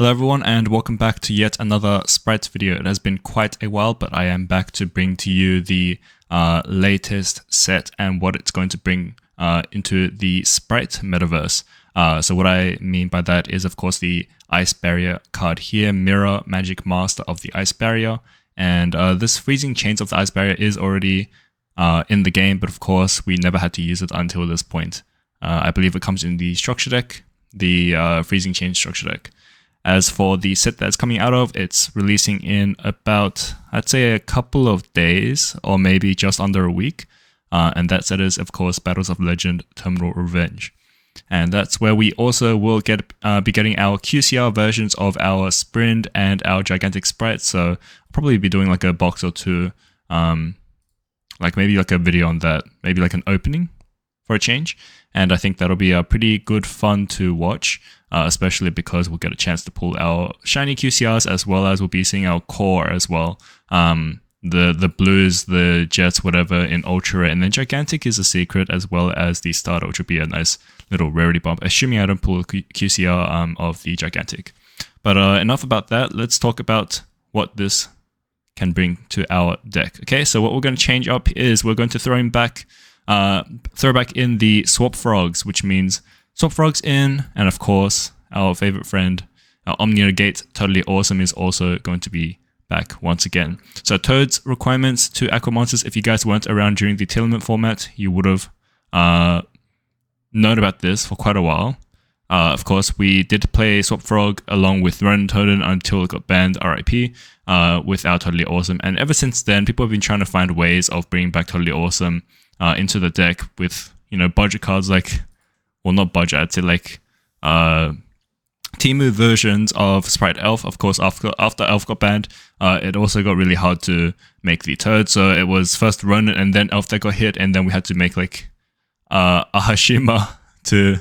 Hello everyone and welcome back to yet another Spright video. It has been quite a while, but I am back to bring to you the latest set and what it's going to bring into the Spright metaverse. So what I mean by that is of course the Ice Barrier card here, Mirror Magic Master of the Ice Barrier. And this Freezing Chains of the Ice Barrier is already in the game, but of course we never had to use it until this point. I believe it comes in the structure deck, the Freezing Chains structure deck. As for the set that's coming out of, it's releasing in about, I'd say, a couple of days, or maybe just under a week. And that set is, of course, Battles of Legend Terminal Revenge. And that's where we also will be getting our QCR versions of our Sprint and our Gigantic Sprites. So I'll probably be doing like a box or two, like maybe like a video on that, maybe like an opening for a change. And I think that'll be a pretty good fun to watch, especially because we'll get a chance to pull our shiny QCRs as well as we'll be seeing our core as well. The blues, the jets, whatever in Ultra, and then Gigantic is a secret as well as the starter, which would be a nice little rarity bump, assuming I don't pull a QCR of the Gigantic. But enough about that. Let's talk about what this can bring to our deck. Okay, so what we're going to change up is we're going to throw back in the Swap Frogs, which means Swap Frogs in, and of course our favorite friend, our Omni-Negate Totally Awesome is also going to be back once again. So Toad's requirements to Aqua Monsters, if you guys weren't around during the Tournament format, you would have known about this for quite a while. Of course, we did play Swap Frog along with Run Toadin until it got banned, RIP, with our Totally Awesome. And ever since then, people have been trying to find ways of bringing back Totally Awesome into the deck with, you know, budget cards like, well, not budget, I'd say like Temu versions of Spright Elf. Of course, after Elf got banned, it also got really hard to make the Toad. So it was first Ronin and then Elf that got hit, and then we had to make like a Hashima to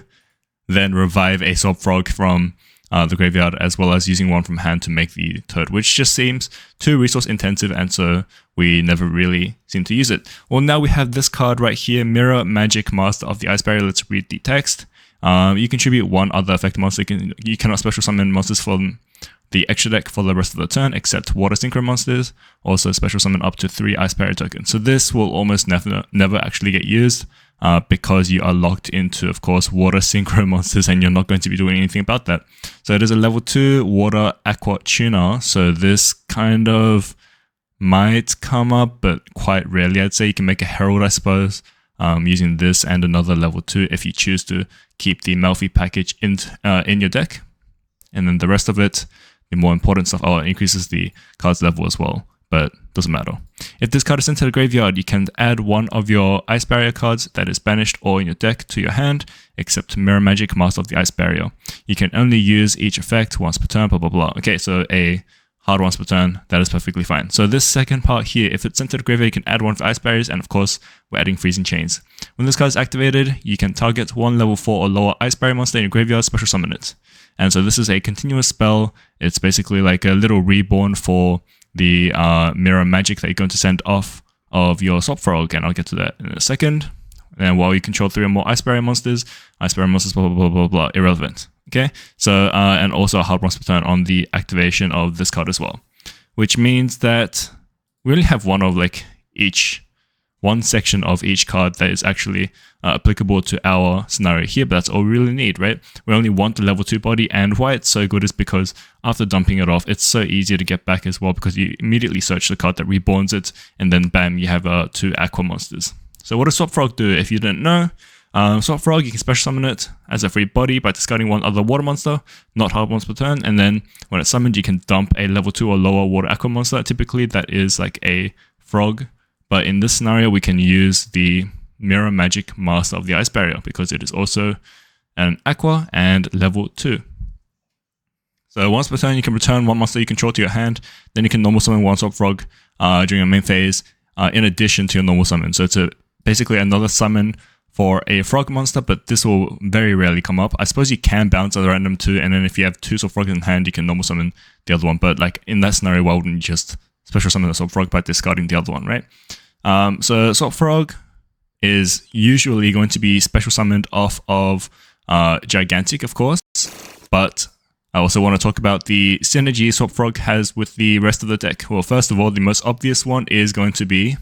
then revive a Swap Frog from the graveyard, as well as using one from hand to make the Toad, which just seems too resource intensive, and so we never really seem to use it. Well, now we have this card right here, Mirror Magic Master of the Ice Barrier. Let's read the text. You contribute one other effect monster. You cannot special summon monsters from the extra deck for the rest of the turn, except water synchro monsters. Also special summon up to 3 Ice Barrier tokens. So this will almost never actually get used, because you are locked into, of course, water synchro monsters, and you're not going to be doing anything about that. So it is a level 2 water aqua tuner. So this kind of might come up, but quite rarely. I'd say you can make a herald, I suppose, using this and another level 2 if you choose to keep the Malfi package in your deck. And then the rest of it, the more important stuff, increases the card's level as well, but doesn't matter. If this card is sent to the graveyard, you can add one of your Ice Barrier cards that is banished or in your deck to your hand, except Mirror Magic Master of the Ice Barrier. You can only use each effect once per turn, blah blah blah. Okay, so a hard once per turn, that is perfectly fine. So this second part here, if it's sent to the graveyard, you can add one of the Ice Barriers, and of course, we're adding Freezing Chains. When this card is activated, you can target one level 4 or lower Ice Barrier monster in your graveyard, special summon it. And so this is a continuous spell. It's basically like a little reborn for the mirror magic that you're going to send off of your Swap Frog, and I'll get to that in a second. And while you control 3 or more Ice Barrier monsters, blah blah blah blah blah, irrelevant. Okay, so and also a hard once per turn on the activation of this card as well, which means that we only have one section of each card that is actually applicable to our scenario here, but that's all we really need, right? We only want the level 2 body, and why it's so good is because after dumping it off, it's so easy to get back as well, because you immediately search the card that reborns it, and then bam, you have 2 aqua monsters. So what does Swap Frog do? If you didn't know, Swap Frog, you can special summon it as a free body by discarding one other water monster, not hard once per turn, and then when it's summoned, you can dump a level 2 or lower water aqua monster. Typically, that is like a frog. But in this scenario, we can use the Mirror Magic Master of the Ice Barrier because it is also an aqua and level 2. So once per turn, you can return one monster you control to your hand. Then you can normal summon one Swap Frog during your main phase, in addition to your normal summon. So it's basically another summon for a frog monster, but this will very rarely come up. I suppose you can bounce a random 2, and then if you have 2 Swap Frogs in hand, you can normal summon the other one. But like in that scenario, why wouldn't you just special summon the Swap Frog by discarding the other one, right? So Swap Frog is usually going to be special summoned off of Gigantic, of course, but I also want to talk about the synergy Swap Frog has with the rest of the deck. Well, first of all, the most obvious one is going to be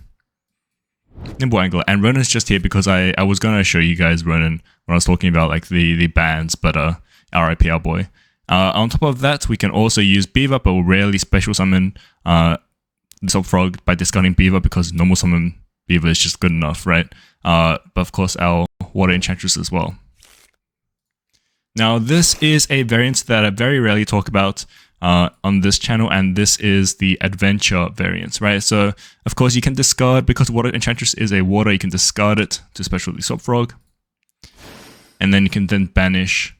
Nimble Angler, and Ronan's just here because I was going to show you guys Ronan when I was talking about like the bans, but RIP our boy. On top of that, we can also use Beaver, but we'll rarely special summon the Swap Frog by discarding Beaver because normal summon Beaver is just good enough, right? But of course our Water Enchantress as well. Now this is a variant that I very rarely talk about on this channel, and this is the Adventure variant, right? So of course you can discard, because Water Enchantress is a water, you can discard it to special the Swap Frog, and then you can then banish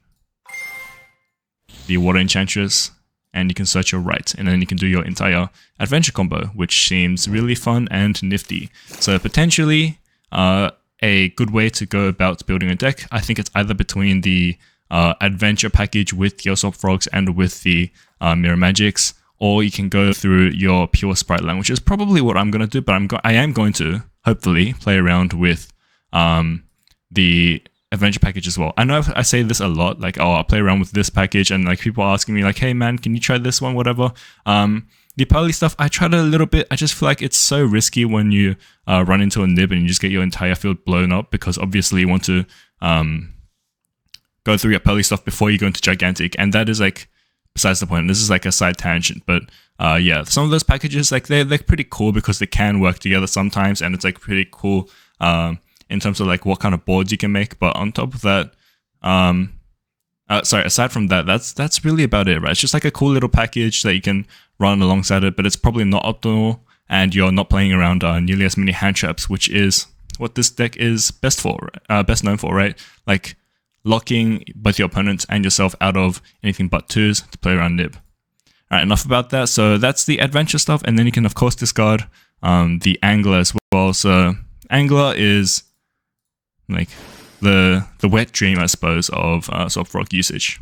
the Water Enchantress, and you can search your right, and then you can do your entire Adventure combo, which seems really fun and nifty. So potentially a good way to go about building a deck. I think it's either between the Adventure package with your Swap Frogs and with the Mirror Magics, or you can go through your pure Spright line, which is probably what I'm going to do, but I am going to hopefully play around with the Adventure package as well. I know I say this a lot, like, oh, I'll play around with this package, and like people are asking me like, hey man, can you try this one, whatever. The Pearly stuff, I tried it a little bit. I just feel like it's so risky when you run into a nib and you just get your entire field blown up, because obviously you want to go through your Pearly stuff before you go into Gigantic, and that is like besides the point. This is like a side tangent, but yeah, some of those packages, like they're pretty cool because they can work together sometimes, and it's like pretty cool in terms of like what kind of boards you can make. But on top of that, aside from that, that's really about it, right? It's just like a cool little package that you can run alongside it, but it's probably not optimal, and you're not playing around nearly as many hand traps, which is what this deck is best known for, right? Like locking both your opponent and yourself out of anything but twos to play around nib. Alright, enough about that. So that's the Adventure stuff, and then you can of course discard the Angler as well. So Angler is like the wet dream, I suppose, of Swap Frog usage.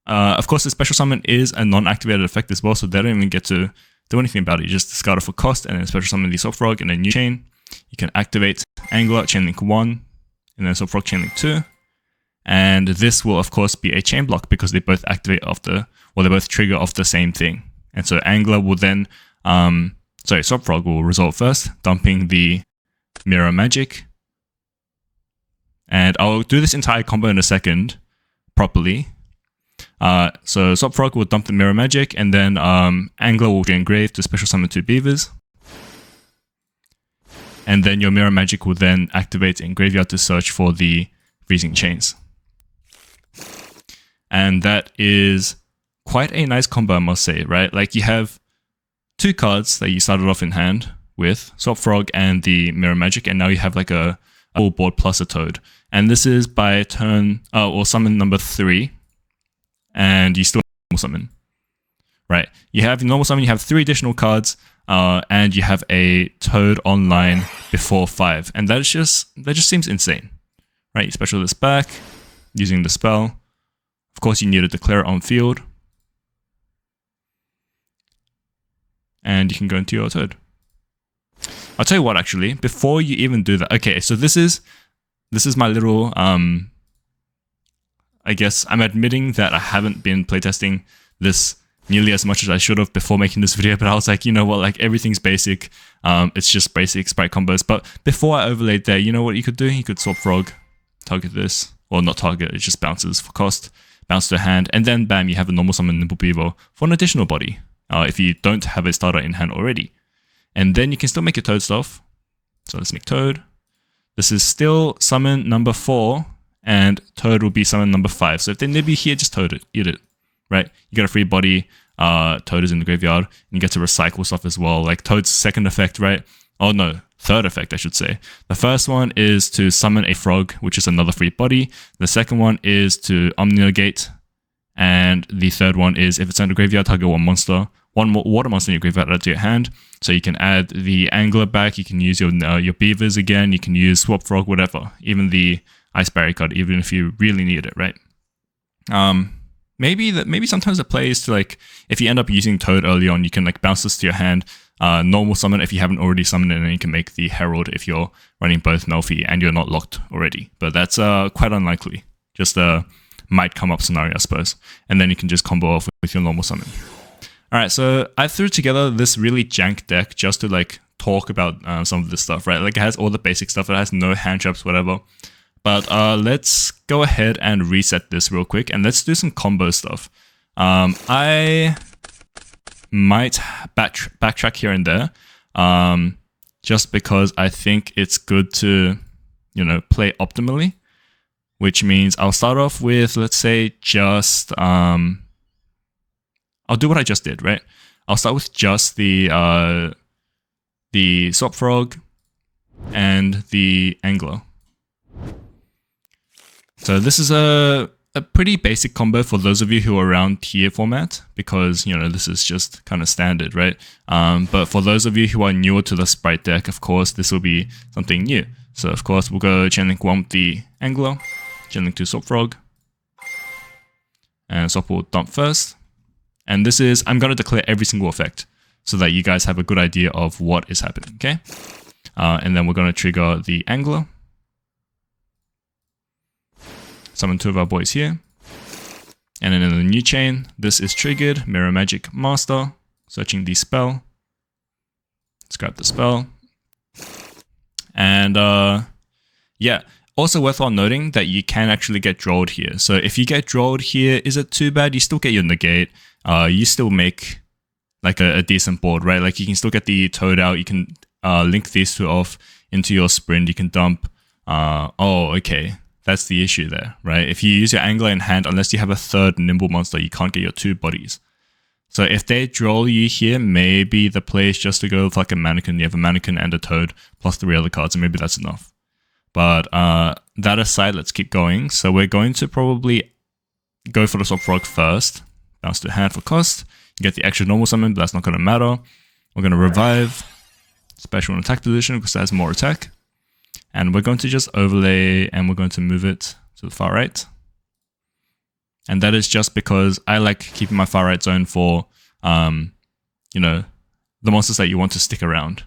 Of course, the special summon is a non-activated effect as well, so they don't even get to do anything about it. You just discard it for cost, and then special summon the Swap Frog in a new chain. You can activate Angler, Chainlink 1, and then Swap Frog Chainlink 2. And this will of course be a chain block because they both activate they both trigger off the same thing. And so Angler will then, Swap Frog will resolve first, dumping the Mirror Magic. And I'll do this entire combo in a second, properly. So Swap Frog will dump the Mirror Magic, and then Angler will gain Grave to special summon 2 Beavers. And then your Mirror Magic will then activate in Graveyard to search for the Freezing Chains. And that is quite a nice combo, I must say, right? Like you have 2 cards that you started off in hand with, Swap Frog and the Mirror Magic, and now you have like a full board plus a Toad. And this is by turn, or summon number 3, and you still have normal summon, right? You have normal summon, you have 3 additional cards, and you have a Toad online before 5, and that just seems insane, right? You special this back using the spell. Of course, you need to declare it on field, and you can go into your Toad. I'll tell you what, actually, before you even do that, okay, so this is my little, I guess I'm admitting that I haven't been playtesting this nearly as much as I should have before making this video, but I was like, you know what, like everything's basic, it's just basic Spright combos. But before I overlaid there, you know what you could do? You could Swap Frog, target this, or not target, it just bounces for cost, bounce to hand, and then bam, you have a normal summon Nimble Beaver for an additional body, if you don't have a starter in hand already. And then you can still make your Toad stuff. So let's make Toad. This is still summon number 4, and Toad will be summon number 5. So if they nib you here, just Toad it, eat it, right? You get a free body, Toad is in the graveyard, and you get to recycle stuff as well. Like Toad's second effect, right? Oh no, third effect I should say. The first one is to summon a frog, which is another free body. The second one is to Omni-Negate, and the third one is if it's in the graveyard, target one more water monster in your graveyard, add to your hand. So you can add the Angler back, you can use your Beavers again, you can use Swap Frog, whatever. Even the Ice Barrier card, even if you really need it, right? Maybe sometimes the play is to like, if you end up using Toad early on, you can like bounce this to your hand, normal summon if you haven't already summoned it, and then you can make the Herald if you're running both Melfi and you're not locked already. But that's quite unlikely. Just might come up scenario, I suppose. And then you can just combo off with your normal summon. Alright, so I threw together this really jank deck just to like talk about some of this stuff, right? Like it has all the basic stuff, it has no hand traps, whatever. But let's go ahead and reset this real quick and let's do some combo stuff. I might backtrack here and there, just because I think it's good to, you know, play optimally, which means I'll start off with, let's say, just, I'll do what I just did, right? I'll start with just the Swap Frog and the Angler. So this is a pretty basic combo for those of you who are around tier format, because, you know, this is just kind of standard, right? But for those of you who are newer to the Spright deck, of course, this will be something new. So of course, we'll go Chainlink 1 with the Angler, Chainlink 2 Swap Frog, and Swap will dump first. And this is, I'm going to declare every single effect so that you guys have a good idea of what is happening, okay? And then we're going to trigger the Angler. Summon 2 of our boys here. And then in the new chain, this is triggered, Mirror Magic Master, searching the spell. Let's grab the spell. And yeah, also worthwhile noting that you can actually get drawed here. So if you get drawed here, is it too bad? You still get your negate. You still make like a decent board, right? Like you can still get the Toad out. You can link these two off into your Sprint. You can dump. Oh, okay. That's the issue there, right? If you use your Angler in hand, unless you have a third Nimble monster, you can't get your 2 bodies. So if they draw you here, maybe the play is just to go with like a Mannequin. You have a Mannequin and a Toad, plus 3 other cards, and maybe that's enough. But that aside, let's keep going. So we're going to probably go for the Swap Frog first. Bounce to hand for cost. You get the extra normal summon, but that's not going to matter. We're going to revive special in attack position because that has more attack. And we're going to just overlay and we're going to move it to the far right. And that is just because I like keeping my far right zone for, you know, the monsters that you want to stick around.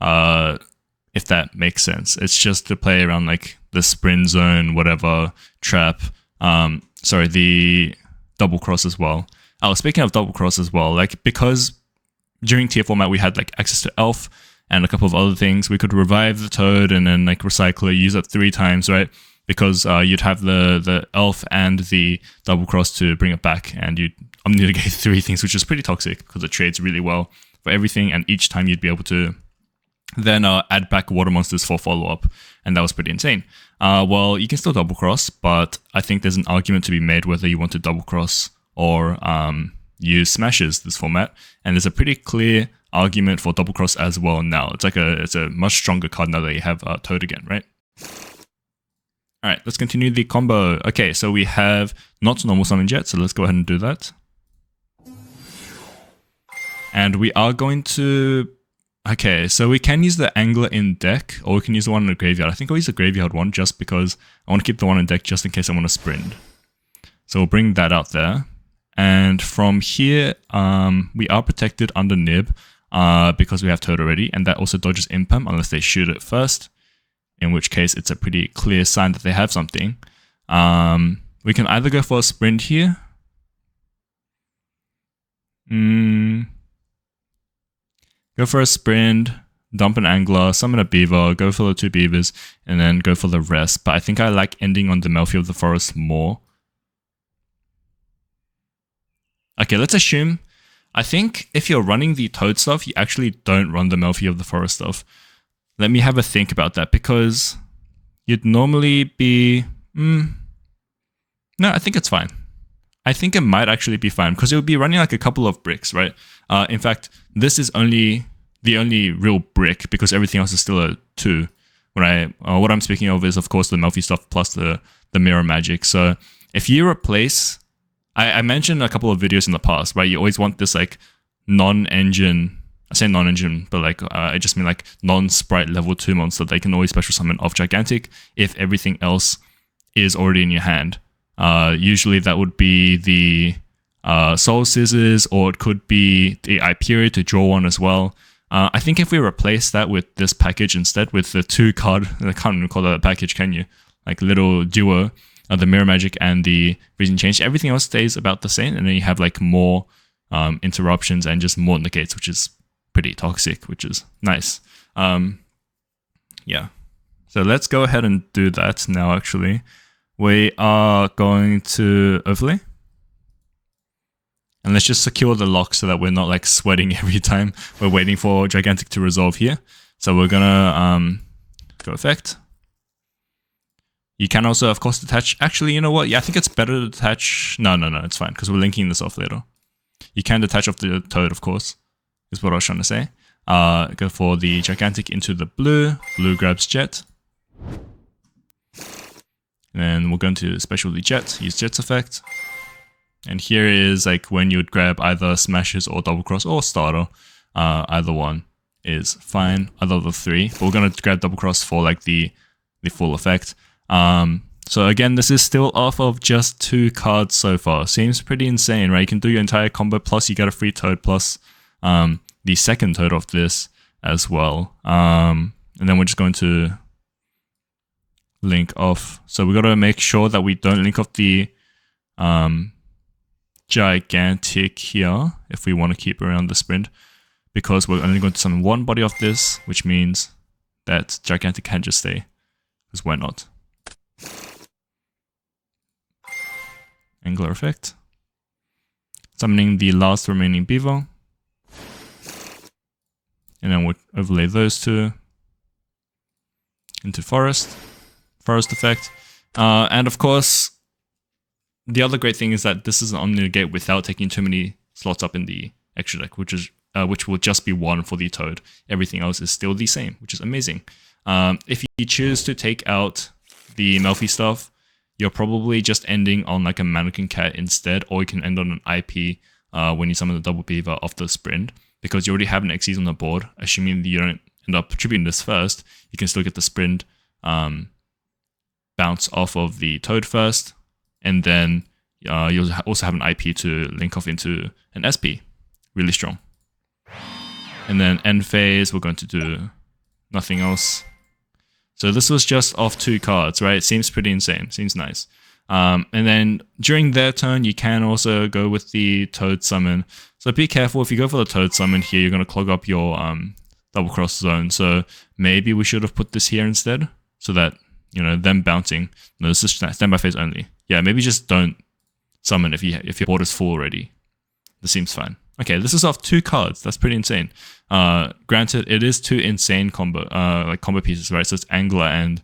If that makes sense. It's just to play around like the Sprint zone, whatever, trap. Sorry, the double cross as well. Oh, speaking of double cross as well, like because during tier format we had like access to Elf and a couple of other things, we could revive the Toad and then like recycle it, use it 3 times, right? Because you'd have the Elf and the double cross to bring it back, and you'd omnigate 3 things, which is pretty toxic because it trades really well for everything, and each time you'd be able to then add back water monsters for follow-up, and that was pretty insane. Well, you can still double cross, but I think there's an argument to be made whether you want to double cross or use smashes this format, and there's a pretty clear argument for double cross as well now. It's like it's a much stronger card now that you have Toad again, right? All right, let's continue the combo. Okay, so we have not normal summon yet, so let's go ahead and do that. And we are going to... Okay, so we can use the Angler in deck, or we can use the one in the graveyard. I think I'll use the graveyard one just because I want to keep the one in deck just in case I want to sprint. So we'll bring that out there. And from here, we are protected under Nib because we have Toad already, and that also dodges Impam unless they shoot it first, in which case it's a pretty clear sign that they have something. We can either go for a sprint here. Go for a sprint, dump an Angler, summon a Beaver, go for the 2 Beavers, and then go for the rest. But I think I like ending on the Melfi of the Forest more. Okay, let's assume... I think if you're running the Toad stuff, you actually don't run the Melfi of the Forest stuff. Let me have a think about that, because you'd normally be... No, I think it's fine. I think it might actually be fine, because it would be running like a couple of bricks, right? In fact, this is the only real brick, because everything else is still a 2. What I'm speaking of is, of course, the Melfi stuff plus the mirror magic. So if you replace... I mentioned a couple of videos in the past, right? You always want this like non-engine... I say non-engine, but like I just mean like non-Spright level 2 monster. They can always special summon off Gigantic if everything else is already in your hand. Usually that would be the Soul Scissors, or it could be the Hyperion to draw one as well. I think if we replace that with this package instead, with the 2 card, I can't even call that a package, can you? Like little duo, the mirror magic and the freezing change. Everything else stays about the same, and then you have like more interruptions and just more negates, which is pretty toxic, which is nice. Yeah. So let's go ahead and do that now. Actually, we are going to overlay. And let's just secure the lock so that we're not like sweating every time we're waiting for Gigantic to resolve here. So we're gonna go effect. You can also, of course, detach. Actually, you know what? Yeah, I think it's better to detach. No, it's fine because we're linking this off later. You can detach off the Toad, of course, is what I was trying to say. Go for the Gigantic into the blue. Blue grabs Jet. And then we're going to special the Jet, use Jet's effect. And here is like when you would grab either Smashes or Double Cross or Starter. Either one is fine, either of the three. But we're going to grab Double Cross for like the full effect. So again, this is still off of just 2 cards so far. Seems pretty insane, right? You can do your entire combo, plus you get a free Toad, plus the second Toad of this as well. And then we're just going to link off. So we got to make sure that we don't link off the Gigantic here if we want to keep around the sprint, because we're only going to summon one body of this, which means that Gigantic can just stay, because why not? Angular effect. Summoning the last remaining beaver. And then we'll overlay those two into forest. Forest effect. And of course, the other great thing is that this is an Omni-Negate without taking too many slots up in the extra deck, which will just be 1 for the Toad. Everything else is still the same, which is amazing. If you choose to take out the Melfi stuff, you're probably just ending on like a Mannequin Cat instead, or you can end on an IP when you summon the Double Beaver off the sprint, because you already have an Xyz on the board. Assuming that you don't end up tributing this first, you can still get the sprint bounce off of the Toad first, and then you'll also have an IP to link off into an SP. Really strong. And then end phase, we're going to do nothing else. So this was just off 2 cards, right? It seems pretty insane. Seems nice. And then during their turn, you can also go with the Toad summon. So be careful. If you go for the Toad summon here, you're going to clog up your double cross zone. So maybe we should have put this here instead, so that, you know, them bouncing. No, this is standby phase only. Yeah, maybe just don't summon if your board is full already. This seems fine. Okay, this is off 2 cards. That's pretty insane. Granted, it is 2 insane combo pieces, right? So it's Angler and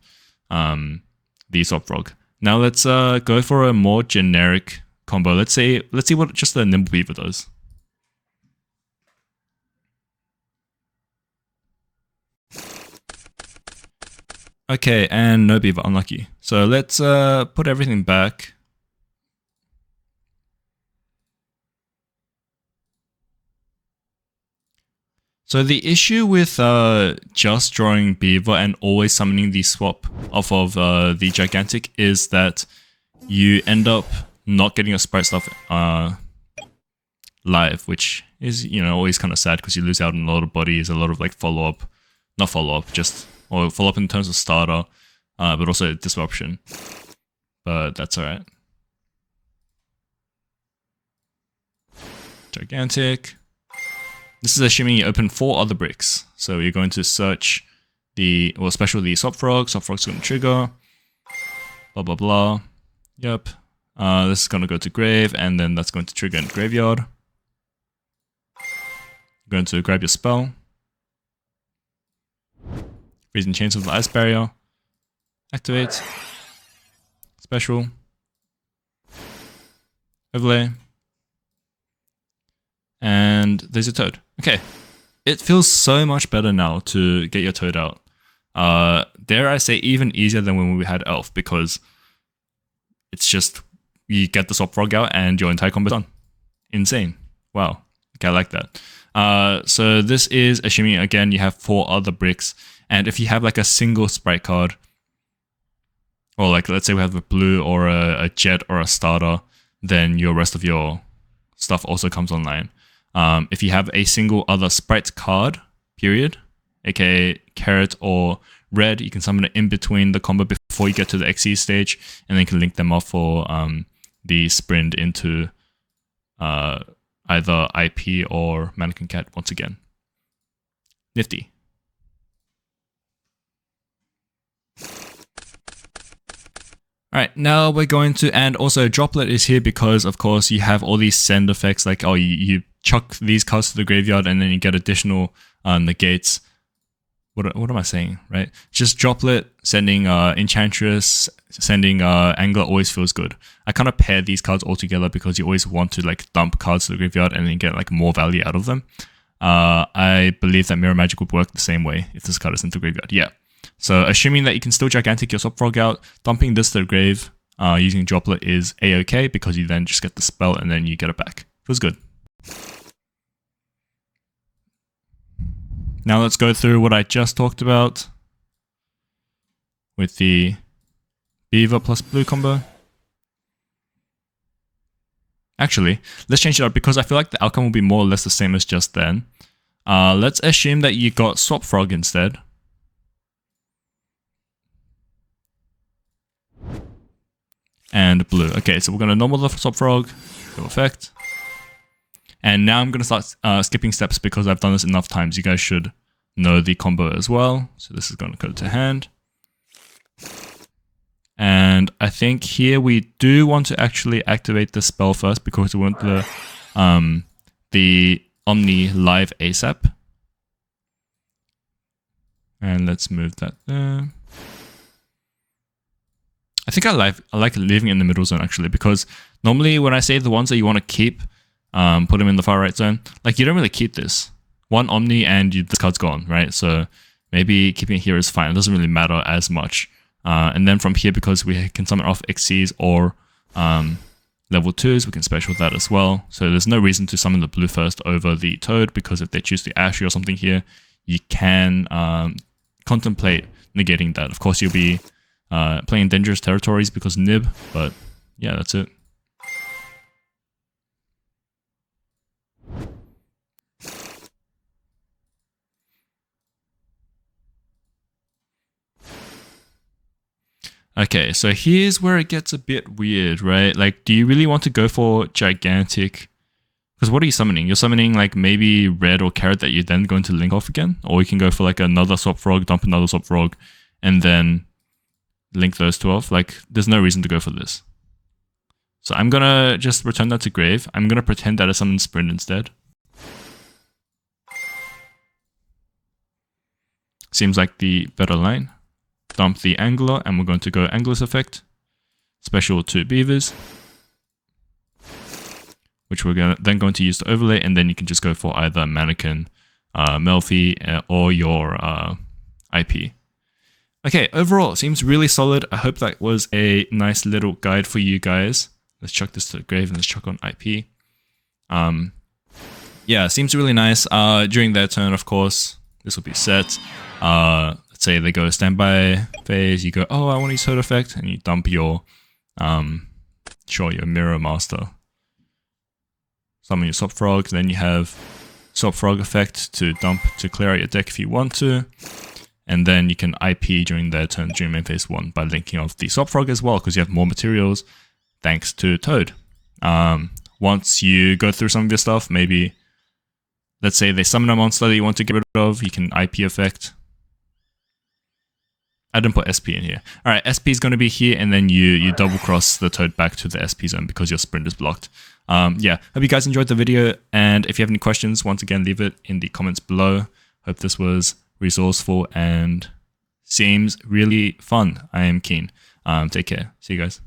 the Swap Frog. Now let's go for a more generic combo. Let's see what just the Nimble Beaver does. Okay, and no Beaver, unlucky. So let's put everything back. So the issue with just drawing Beaver and always summoning the swap off of the Gigantic is that you end up not getting your Spright stuff live, which is, you know, always kind of sad because you lose out on a lot of bodies, a lot of like follow-up in terms of starter, but also disruption. But that's alright. Gigantic. This is assuming you open 4 other bricks. So you're going to search special the Swap Frog. Swap Frog's going to trigger. Blah, blah, blah. Yep. This is going to go to grave, and then that's going to trigger in graveyard. You're going to grab your spell. Freezing Chains of the Ice Barrier. Activate. Special. Overlay. And there's your Toad. Okay. It feels so much better now to get your Toad out. Dare I say even easier than when we had Elf, because it's just, you get the Swap Frog out and your entire combo's done. Insane. Wow. Okay, I like that. So this is assuming, again, you have 4 other bricks, and if you have like a single Spright card, or like let's say we have a blue or a Jet or a starter, then your rest of your stuff also comes online. If you have a single other Spright card, period, aka Carrot or red, you can summon it in between the combo before you get to the XE stage, and then you can link them off for the sprint into either IP or Mannequin Cat once again. Nifty. Alright, now we're going to, and also Droplet is here because of course you have all these send effects, like you chuck these cards to the graveyard and then you get additional negates. What am I saying, right? Just Droplet, sending Enchantress, sending Angler always feels good. I kind of pair these cards all together because you always want to like dump cards to the graveyard and then get like more value out of them. I believe that Mirror Magic would work the same way if this card is into the graveyard. Yeah. So assuming that you can still Gigantic your Swap Frog out, dumping this to the grave using Droplet is a-okay because you then just get the spell and then you get it back. Feels good. Now let's go through what I just talked about with the Beaver plus Blue combo. Actually, let's change it up because I feel like the outcome will be more or less the same as just then. Let's assume that you got Swap Frog instead. And blue. Okay, so we're going to normal the Swap Frog, go effect. And now I'm going to start skipping steps because I've done this enough times. You guys should know the combo as well. So this is going to go to hand. And I think here we do want to actually activate the spell first because we want the Omni live ASAP. And let's move that there. I think I like leaving it in the middle zone actually, because normally when I say the ones that you want to keep, put them in the far right zone, like you don't really keep this. One Omni and this card's gone, right? So maybe keeping it here is fine. It doesn't really matter as much. And then from here, because we can summon off XCs or level 2s, we can special that as well. So there's no reason to summon the blue first over the Toad, because if they choose the Ashley or something here, you can contemplate negating that. Of course, you'll be playing dangerous territories because Nib, but yeah, that's it. Okay, so here's where it gets a bit weird, right? Like, do you really want to go for Gigantic? Because what are you summoning? You're summoning like maybe red or carrot that you're then going to link off again? Or you can go for like another Swap Frog, dump another Swap Frog, and then link those two off. Like, there's no reason to go for this. So I'm gonna just return that to grave. I'm gonna pretend that I summon Sprint instead. Seems like the better line. Dump the Angler, and we're going to go Angler's effect. Special 2 Beavers. Which we're then going to use to overlay, and then you can just go for either Mannequin, Melfi, or your IP. Okay, overall, it seems really solid. I hope that was a nice little guide for you guys. Let's chuck this to the grave and let's chuck on IP. Yeah, seems really nice. During their turn, of course, this will be set. Let's say they go standby phase, you go, oh, I want to use Toad effect, and you dump your, your Mirror Master. Summon your Swap Frog, then you have Swap Frog effect to dump to clear out your deck if you want to. And then you can IP during their turn during main phase 1 by linking off the Swap Frog as well, because you have more materials thanks to Toad. Once you go through some of your stuff, maybe, let's say they summon a monster that you want to get rid of, you can IP effect. I didn't put SP in here. Alright, SP is going to be here, and then you double cross the Toad back to the SP zone because your sprint is blocked. Yeah, hope you guys enjoyed the video, and if you have any questions, once again, leave it in the comments below. Hope this was resourceful and seems really fun. I am keen. Take care. See you guys.